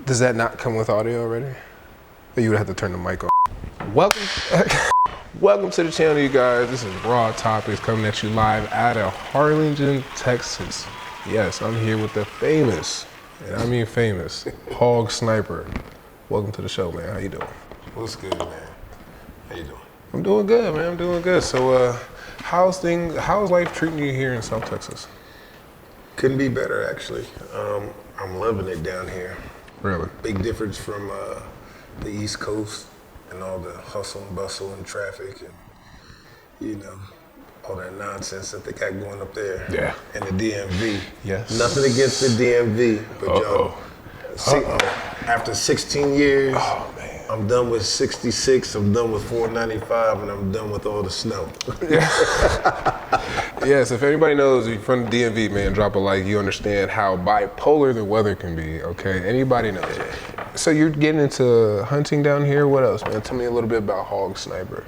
Does that not come with audio already? Or you would have to turn the mic on. Welcome to the channel, you guys. This is Raw Topics coming at you live out of Harlingen, Texas. Yes, I'm here with the famous, and I mean famous, Hog Snyper. Welcome to the show, man. How you doing? What's good, man? How you doing? I'm doing good, man. I'm doing good. So, how's life treating you here in South Texas? Couldn't be better, actually. I'm loving it down here. Really? Big difference from the East Coast and all the hustle and bustle and traffic and, you know, all that nonsense that they got going up there. Yeah. And the DMV. Yes. Nothing against the DMV, but after 16 years, oh, man. I'm done with 66, I'm done with 495, and I'm done with all the snow. Yes, if anybody knows you're from the DMV, man, drop a like. You understand how bipolar the weather can be, okay? Anybody knows. So you're getting into hunting down here. What else, man? Tell me a little bit about Hog Snyper.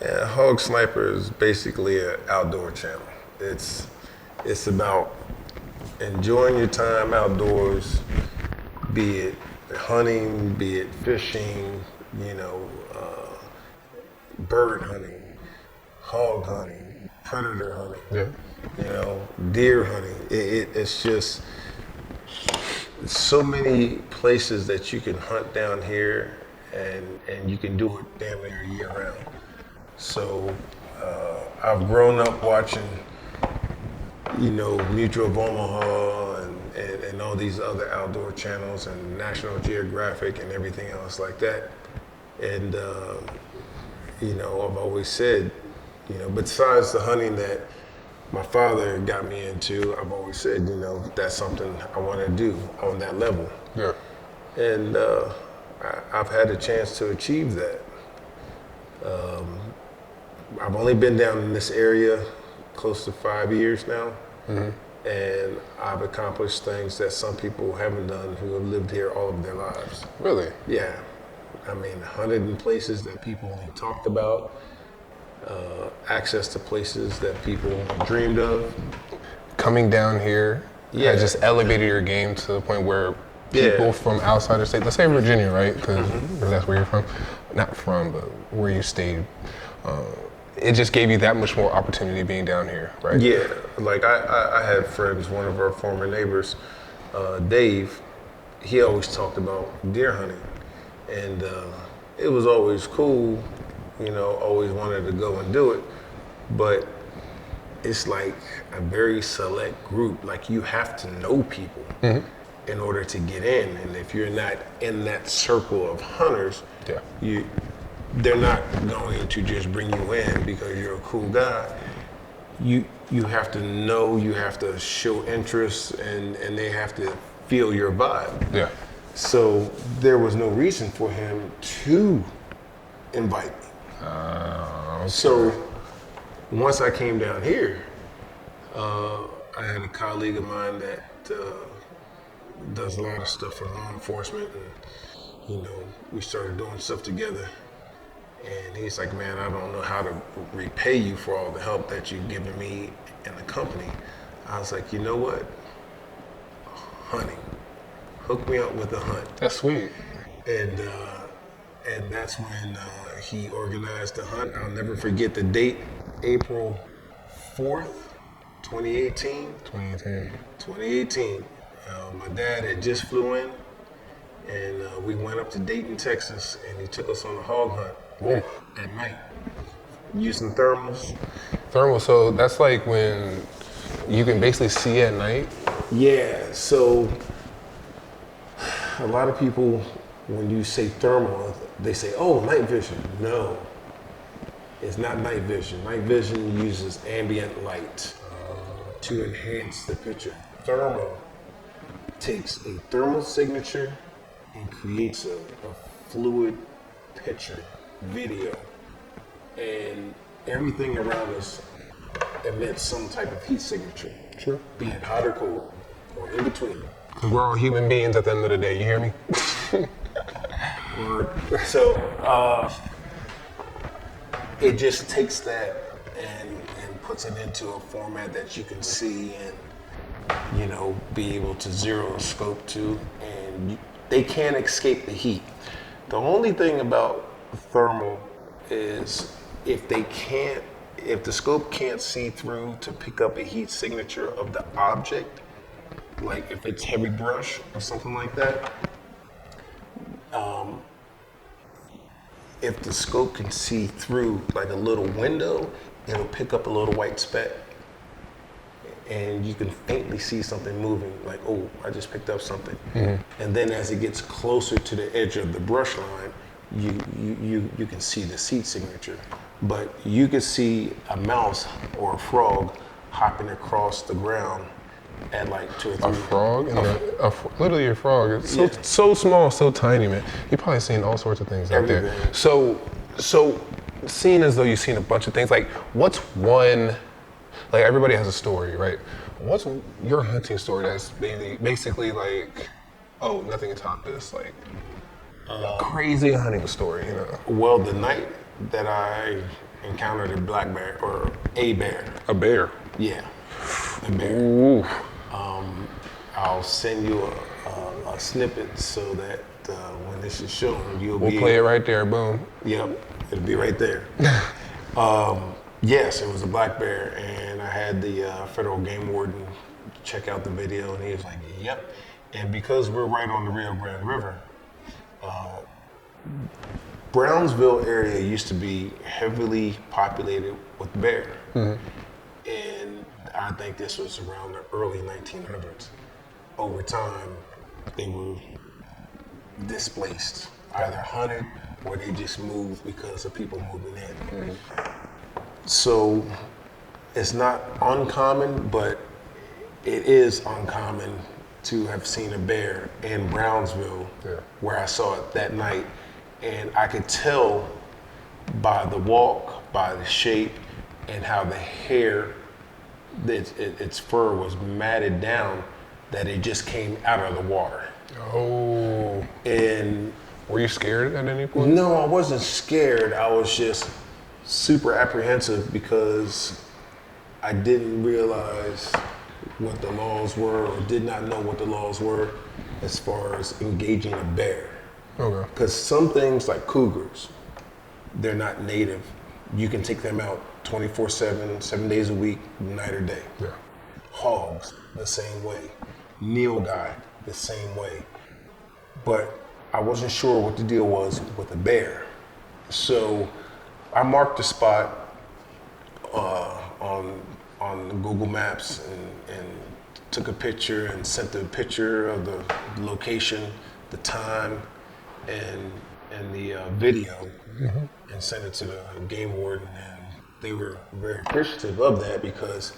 Yeah, Hog Snyper is basically an outdoor channel. It's about enjoying your time outdoors, be it hunting, be it fishing, you know, bird hunting, hog hunting, predator hunting, you know, deer hunting. It's just so many places that you can hunt down here, and you can do it damn near year round. So I've grown up watching, you know, Mutual of Omaha and all these other outdoor channels and National Geographic and everything else like that. And, you know, I've always said, you know, besides the hunting that my father got me into, I've always said, you know, that's something I want to do on that level. Yeah. And I've had a chance to achieve that. I've only been down in this area close to 5 years now. Mm-hmm. And I've accomplished things that some people haven't done who have lived here all of their lives. Really? Yeah. I mean, 100 places that people only talked about, access to places that people dreamed of. Coming down here has just elevated your game to the point where people from outside the state, let's say Virginia, right? Because that's where you're from. Not from, but where you stayed. It just gave you that much more opportunity being down here, right? Yeah, like I had friends, one of our former neighbors, Dave, he always talked about deer hunting. And it was always cool, you know, always wanted to go and do it. But it's like a very select group. Like you have to know people in order to get in. And if you're not in that circle of hunters, they're not going to just bring you in because you're a cool guy. You have to know, you have to show interest, and they have to feel your vibe. Yeah. So there was no reason for him to invite me. Okay. So once I came down here, I had a colleague of mine that does a lot of stuff for law enforcement, and you know, we started doing stuff together. And he's like, man, I don't know how to repay you for all the help that you've given me and the company. I was like, you know what? Hunting. Hook me up with a hunt. That's sweet. And that's when he organized the hunt. I'll never forget the date, April 4th, 2018. 2018. My dad had just flew in, and we went up to Dayton, Texas, and he took us on a hog hunt. At night, using thermals. Thermal, so that's like when you can basically see at night? Yeah, so a lot of people, when you say thermal, they say, oh, night vision. No, it's not night vision. Night vision uses ambient light to enhance the picture. Thermal takes a thermal signature and creates a fluid picture. Video, and everything around us emits some type of heat signature. Sure. Be it hot or cold, or in between. Because we're all human beings at the end of the day, you hear me? So, it just takes that and puts it into a format that you can see and, you know, be able to zero scope to, and they can't escape the heat. The only thing about thermal is if the scope can't see through to pick up a heat signature of the object, like if it's heavy brush or something like that, if the scope can see through like a little window, it'll pick up a little white speck. And you can faintly see something moving, like, oh, I just picked up something. And then as it gets closer to the edge of the brush line, you can see the seat signature. But you can see a mouse or a frog hopping across the ground at like 2 or 3. A frog? Literally a frog. It's so small, so tiny, man. You've probably seen all sorts of things out there. So seeing as though you've seen a bunch of things, like what's one, like everybody has a story, right? What's your hunting story that's basically like, oh, nothing can top this, like a crazy hunting story, you know? Well, the night that I encountered a black bear, or a bear. A bear? Yeah, a bear. Ooh. I'll send you a snippet so that when this is shown, We'll play it right there, boom. Yep, it'll be right there. Yes, it was a black bear, and I had the federal game warden check out the video, and he was like, yep. And because we're right on the Rio Grande River, Brownsville area used to be heavily populated with bear. And I think this was around the early 1900s. Over time, they were displaced, either hunted or they just moved because of people moving in. So it's not uncommon, but it is uncommon to have seen a bear in Brownsville, where I saw it that night. And I could tell by the walk, by the shape, and how the hair, its fur was matted down, that it just came out of the water. Oh. And were you scared at any point? No, I wasn't scared. I was just super apprehensive because I didn't realize what the laws were, or did not know what the laws were as far as engaging a bear. Okay. Because some things like cougars, they're not native. You can take them out 24/7, 7 days a week, night or day. Yeah. Hogs, the same way. Nilgai, the same way. But I wasn't sure what the deal was with a bear. So I marked the spot on Google Maps and took a picture and sent the picture of the location, the time, and the video, and sent it to the game warden, and they were very appreciative of that because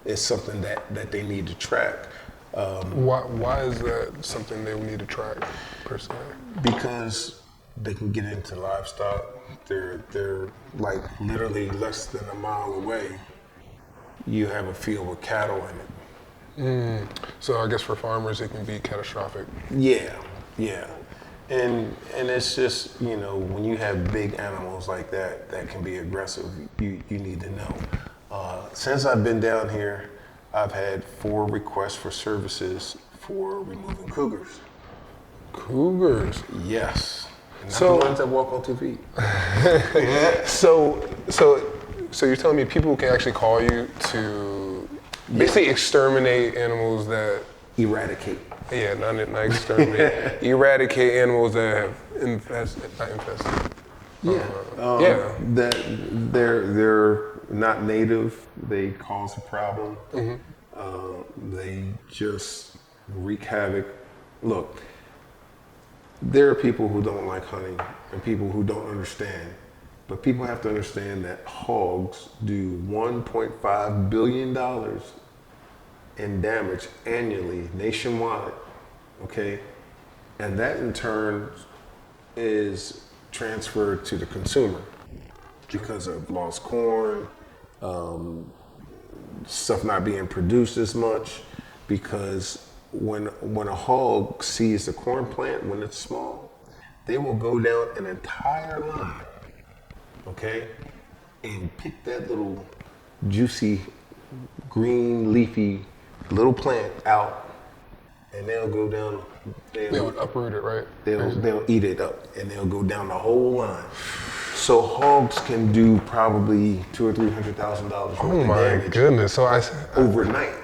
it's something that they need to track. Why is that something they would need to track, per se? Because they can get into livestock. They're like literally less than a mile away. You have a field with cattle in it. So I guess for farmers it can be catastrophic. Yeah. And it's just, when you have big animals like that can be aggressive, you need to know. Since I've been down here, I've had 4 requests for services for removing cougars. Cougars? Yes. Not the ones that walk on 2 feet. So you're telling me people can actually call you to basically exterminate animals that... Eradicate. Yeah, not exterminate. Eradicate animals that have not infested. That they're not native. They cause a problem. They just wreak havoc. Look, there are people who don't like hunting and people who don't understand. But people have to understand that hogs do $1.5 billion in damage annually nationwide, okay? And that in turn is transferred to the consumer because of lost corn, stuff not being produced as much, because when a hog sees the corn plant when it's small, they will go down an entire line, okay, and pick that little juicy, green, leafy little plant out and they'll go down. They would uproot it, right? They'll eat it up, and they'll go down the whole line. So hogs can do probably $200,000 or $300,000 worth Oh of my damage goodness! So overnight.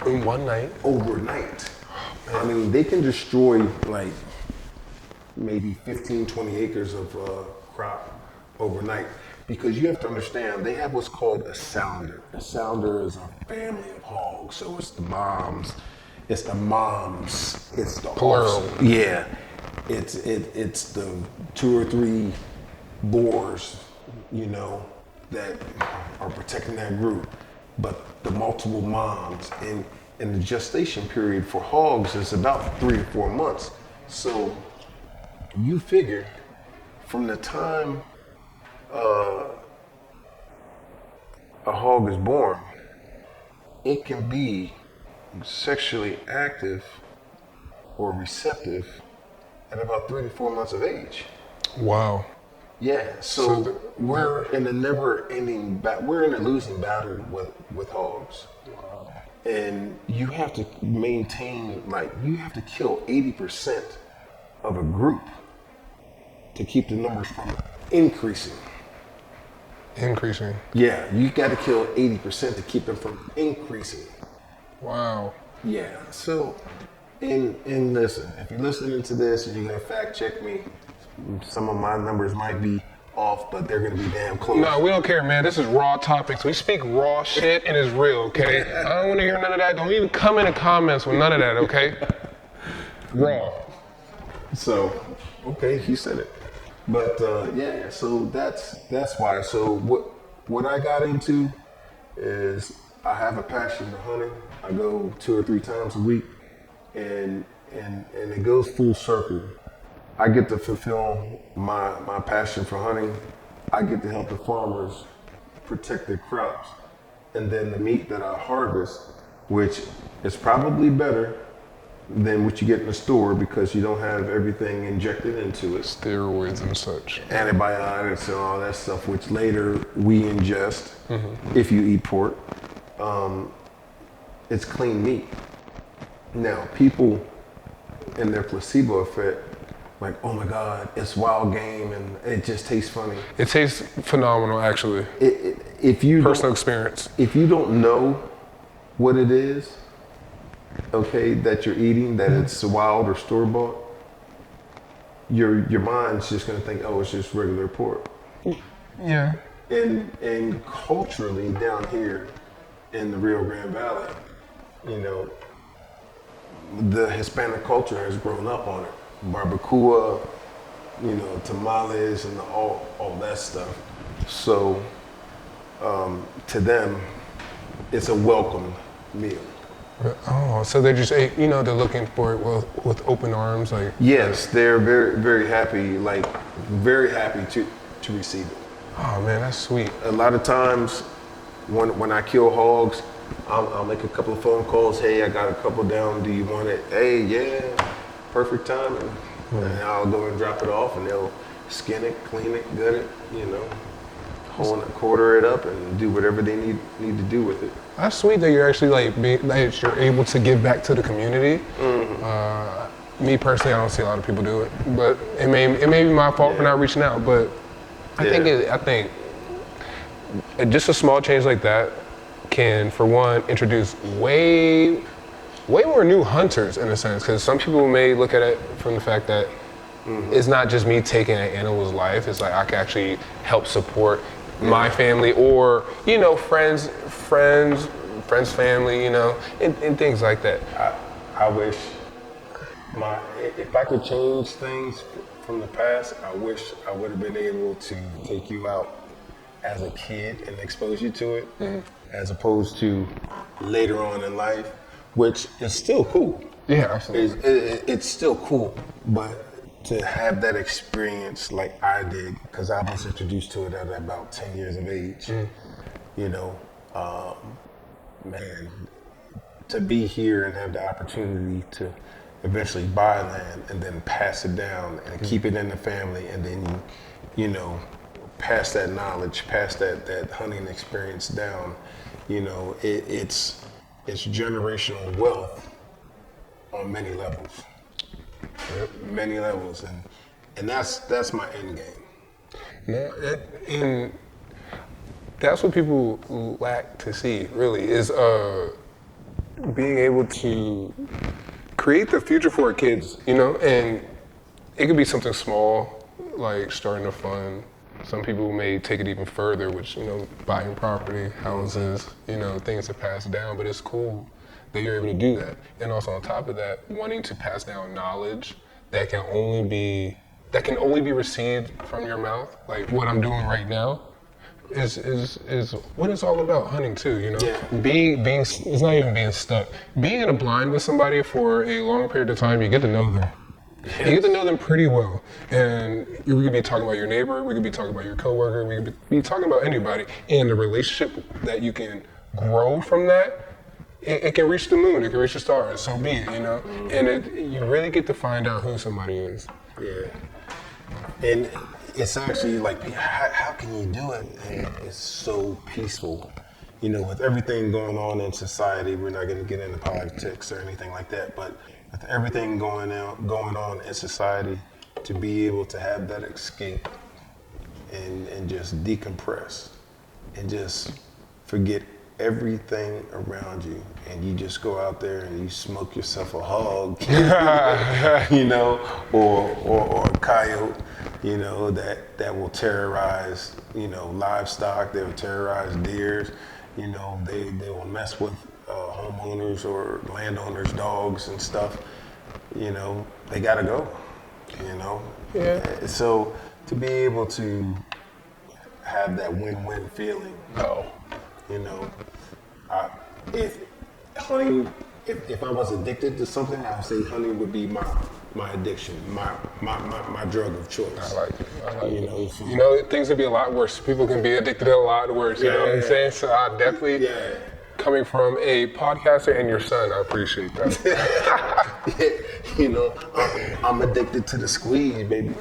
in one night. Overnight. I mean, they can destroy like maybe 15, 20 acres of crop overnight. Because you have to understand, they have what's called a sounder. A sounder is a family of hogs. So it's the moms, it's the Plural. Yeah, it's the 2 or 3 boars, you know, that are protecting that group. But the multiple moms and the gestation period for hogs is about 3 to 4 months. So you figure from the time a hog is born, it can be sexually active or receptive at about 3 to 4 months of age. Wow. Yeah, so we're in a never-ending we're in a losing battle with hogs. And you have to maintain, you have to kill 80% of a group to keep the numbers from increasing. Increasing. Yeah, you got to kill 80% to keep them from increasing. Wow. Yeah, so, and listen, if you're listening to this and you're going to fact check me, some of my numbers might be off, but they're going to be damn close. No, we don't care, man. This is raw topics. We speak raw shit and it's real, okay? I don't want to hear none of that. Don't even come in the comments with none of that, okay? Raw. So, okay, he said it. But yeah, so that's why. So what I got into is I have a passion for hunting. I go 2 or 3 times a week, and it goes full circle. I get to fulfill my passion for hunting. I get to help the farmers protect their crops, and then the meat that I harvest, which is probably better than what you get in the store because you don't have everything injected into it. Steroids and such. Antibiotics and all that stuff, which later we ingest if you eat pork. It's clean meat. Now, people in their placebo effect, like, oh my God, it's wild game and it just tastes funny. It tastes phenomenal, actually. If you Personal experience. If you don't know what it is, okay, that you're eating, that it's wild or store-bought, your mind's just gonna think, oh, it's just regular pork. Yeah. And culturally down here in the Rio Grande Valley, you know, the Hispanic culture has grown up on it. Barbacoa, you know, tamales and all that stuff. So to them, it's a welcome meal. Oh, so they just ate, you know, they're looking for it with open arms, like. Yes, they're very, very happy, very happy to receive it. Oh man, that's sweet. A lot of times when I kill hogs, I'll make a couple of phone calls. Hey, I got a couple down. Do you want it? Hey, yeah, perfect timing. And I'll go and drop it off, and they'll skin it, clean it, gut it, you know, quarter it up, and do whatever they need to do with it. That's sweet that you're actually that you're able to give back to the community. Me personally, I don't see a lot of people do it, but it may be my fault for not reaching out. But I think just a small change like that can, for one, introduce way more new hunters in a sense, because some people may look at it from the fact that it's not just me taking an animal's life. It's like I can actually help support my family, or you know, friends, family, you know, and things like that. I wish if I could change things from the past, I wish I would have been able to take you out as a kid and expose you to it, as opposed to later on in life, which is still cool. Yeah, absolutely. It's still cool, but to have that experience like I did, because I was introduced to it at about 10 years of age, you know, man, to be here and have the opportunity to eventually buy land and then pass it down and keep it in the family, and then, you know, pass that knowledge, pass that hunting experience down, you know, it's generational wealth on many levels. Many levels, and that's my end game. And that's what people lack to see, really, is being able to create the future for our kids, you know? And it could be something small, like starting a fund. Some people may take it even further, which, you know, buying property, houses, you know, things to pass down, but it's cool that you're able to do that. And also on top of that, wanting to pass down knowledge that can only be received from your mouth, like what I'm doing right now, is what it's all about, hunting too, you know? Yeah. Being it's not even being stuck. Being in a blind with somebody for a long period of time, you get to know them. You get to know them pretty well. And we could be talking about your neighbor, we could be talking about your coworker, we could be talking about anybody. And the relationship that you can grow from that, it can reach the moon, it can reach the stars, so be it, you know? And you really get to find out who somebody is. Yeah. And it's actually like, how can you do it? And it's so peaceful. You know, with everything going on in society, we're not going to get into politics or anything like that, but with everything going on in society, to be able to have that escape and just decompress and just forget everything around you, and you just go out there and you smoke yourself a hog, you know, or a coyote, you know, that will terrorize, you know, livestock. They will terrorize deers, you know. They will mess with homeowners or landowners' dogs and stuff. You know, they gotta go. You know. Yeah. So to be able to have that win-win feeling. Oh. You know, if I was addicted to something, I would say hunting would be my addiction, my drug of choice. I like it. You know, so, you know, things would be a lot worse. People can be addicted to a lot worse. You know what I'm saying? So I definitely, coming from a podcaster and your son, I appreciate that. You know, I'm addicted to the squeeze, baby.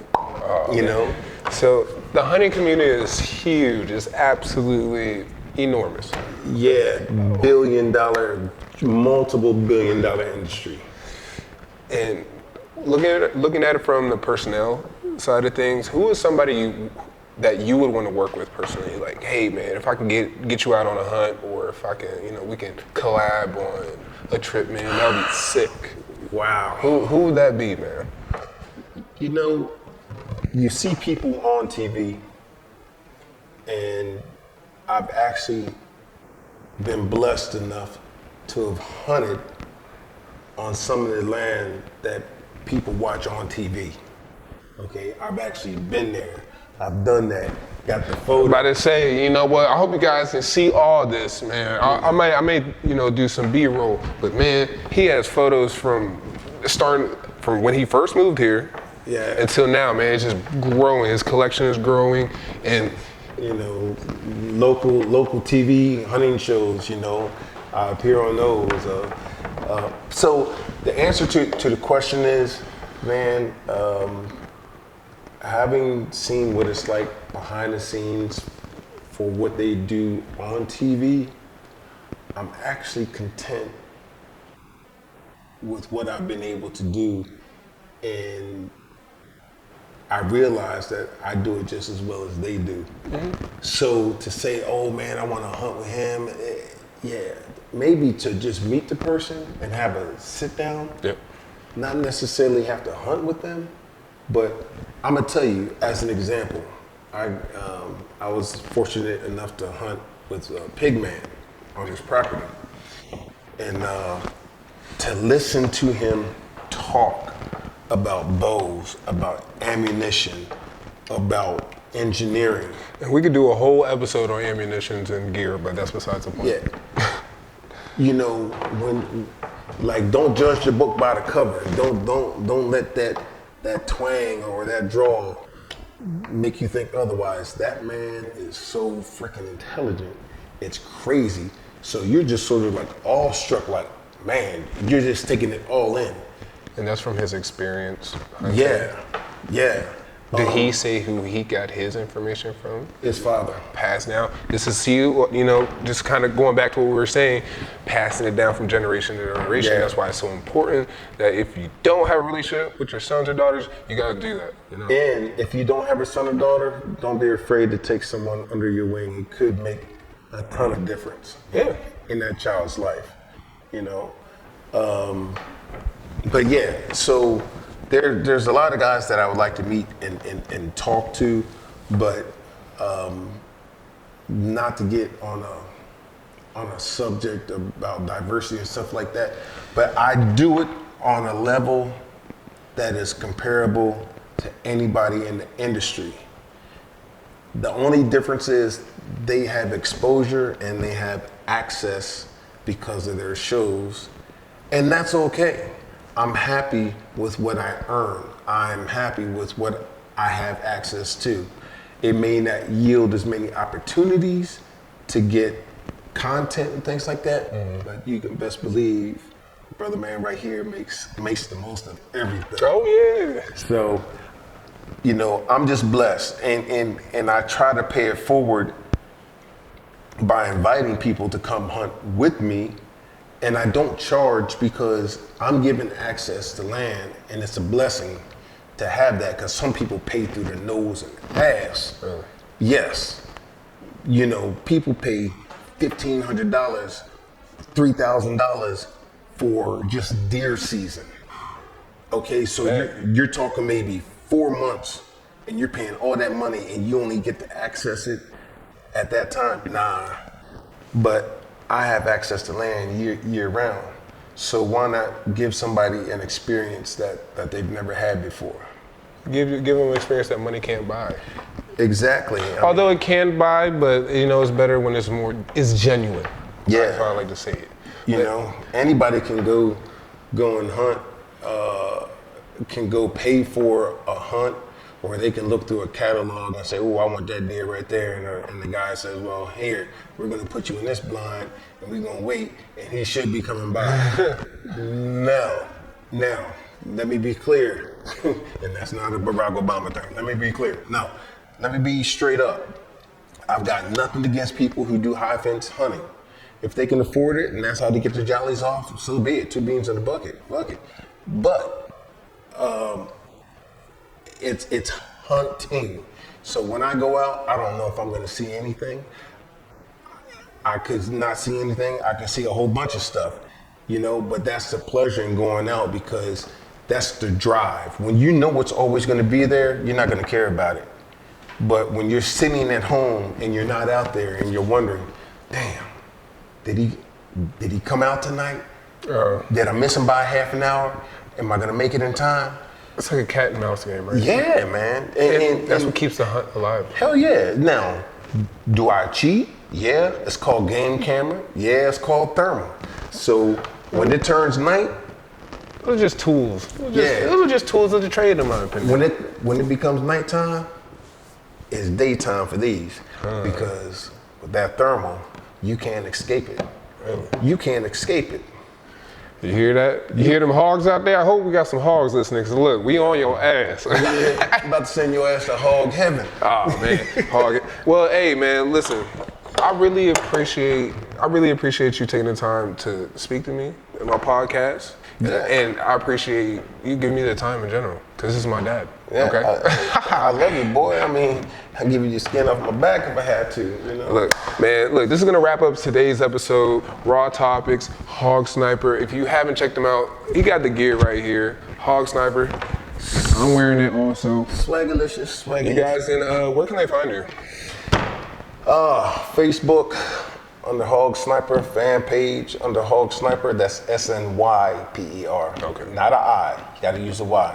You know. So the hunting community is huge. It's absolutely enormous. Yeah, multiple billion dollar industry. And looking at it from the personnel side of things, who is somebody that you would want to work with personally? Like, hey man, if I can get you out on a hunt, or if I can, you know, we can collab on a trip, man, that would be sick. Wow. Who would that be, man? You know, you see people on TV, and I've actually been blessed enough to have hunted on some of the land that people watch on TV. Okay, I've actually been there. I've done that. Got the photo. About to say, you know what? I hope you guys can see all this, man. I may, you know, do some B-roll, but man, he has photos from starting from when he first moved here, until now, man. It's just growing. His collection is growing, and you know, local TV hunting shows. You know, I appear on those. So the answer to the question is, man, having seen what it's like behind the scenes for what they do on TV, I'm actually content with what I've been able to do, and I realize that I do it just as well as they do. Mm-hmm. So to say, oh man, I want to hunt with him, maybe to just meet the person and have a sit down. Yep. Not necessarily have to hunt with them, but I'm gonna tell you as an example. I was fortunate enough to hunt with Pigman on his property, and to listen to him talk about bows, about ammunition, about engineering. And we could do a whole episode on ammunitions and gear, but that's besides the point. Yeah. You know, when don't judge the book by the cover. Don't let that twang or that draw make you think otherwise. That man is so freaking intelligent. It's crazy. So you're just sort of like awestruck, like, man, you're just taking it all in. And that's from his experience. Yeah. Did he say who he got his information from? His father. Passed down. This is you know, just kind of going back to what we were saying, passing it down from generation to generation. Yeah. That's why it's so important that if you don't have a relationship with your sons or daughters, you got to do that. You know? And if you don't have a son or daughter, don't be afraid to take someone under your wing. It could make a ton of difference. Yeah. In that child's life, you know. But yeah, so there's a lot of guys that I would like to meet and talk to, but not to get on a subject about diversity and stuff like that. But I do it on a level that is comparable to anybody in the industry. The only difference is they have exposure and they have access because of their shows, and that's okay. I'm happy with what I earn. I'm happy with what I have access to. It may not yield as many opportunities to get content and things like that, but you can best believe Brother Man right here makes the most of everything. Oh yeah. So, you know, I'm just blessed, and I try to pay it forward by inviting people to come hunt with me. And I don't charge because I'm given access to land, and it's a blessing to have that, because some people pay through their nose and ass. Really? Yes. You know, people pay $1,500, $3,000 for just deer season. Okay, so you're talking maybe 4 months, and you're paying all that money, and you only get to access it at that time? Nah. But I have access to land year round. So why not give somebody an experience that they've never had before? Give them an experience that money can't buy. Exactly. Although it can buy, but you know, it's better when it's genuine. Yeah. That's how I like to say it. You know, anybody can go and hunt, can go pay for a hunt, or they can look through a catalog and say, oh, I want that deer right there. And the guy says, well, here, we're going to put you in this blind, and we're going to wait, and he should be coming by. No. Now, let me be clear. And that's not a Barack Obama thing. Let me be clear. No. Let me be straight up. I've got nothing against people who do high fence hunting. If they can afford it, and that's how they get their jollies off, so be it. 2 beans in a bucket. Fuck it. But, it's hunting. So when I go out, I don't know if I'm gonna see anything. I could not see anything. I can see a whole bunch of stuff, you know, but that's the pleasure in going out, because that's the drive. When you know what's always gonna be there, you're not gonna care about it. But when you're sitting at home and you're not out there and you're wondering, damn, did he come out tonight? Did I miss him by half an hour? Am I gonna make it in time? It's like a cat and mouse game, right? Yeah, man. And that's what keeps the hunt alive. Hell yeah. Now, do I cheat? Yeah. It's called game camera. Yeah, it's called thermal. So when it turns night, Those are just tools. Those are just tools of the trade, in my opinion. when it becomes nighttime, it's daytime for these. Because with that thermal, you can't escape it. Really? You can't escape it. You hear that? You hear them hogs out there? I hope we got some hogs listening, because look, we on your ass. I'm about to send your ass to hog heaven. Oh man, hog it. Well, hey man, listen, I really appreciate you taking the time to speak to me in my podcast. Yeah. And I appreciate you giving me the time in general, because this is my dad. Yeah, Okay? I love you, boy. I mean, I'd give you your skin off my back if I had to, you know? Look, man, this is gonna wrap up today's episode. Raw Topics, Hog Sniper. If you haven't checked him out, he got the gear right here. Hog Sniper. I'm wearing it also. Swagalicious, swagalicious. You guys, and where can they find you? Facebook under Hog Sniper, fan page under Hog Sniper. That's SNYPER. Okay. Not an I. You gotta use a Y.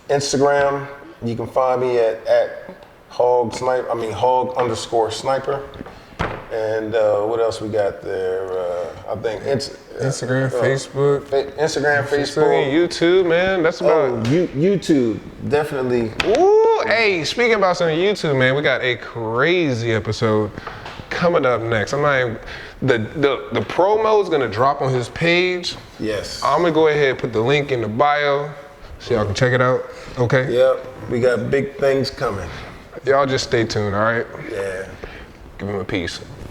Instagram, you can find me at hog_sniper. And what else we got there? I think Instagram, Facebook. Instagram, Facebook. YouTube, man. That's about YouTube, definitely. Ooh, hey, speaking about some YouTube, man, we got a crazy episode coming up next. The promo is gonna drop on his page. Yes. I'm gonna go ahead and put the link in the bio. So y'all can check it out. Okay. Yep, we got big things coming. Y'all just stay tuned. All right. Yeah. Give him a piece.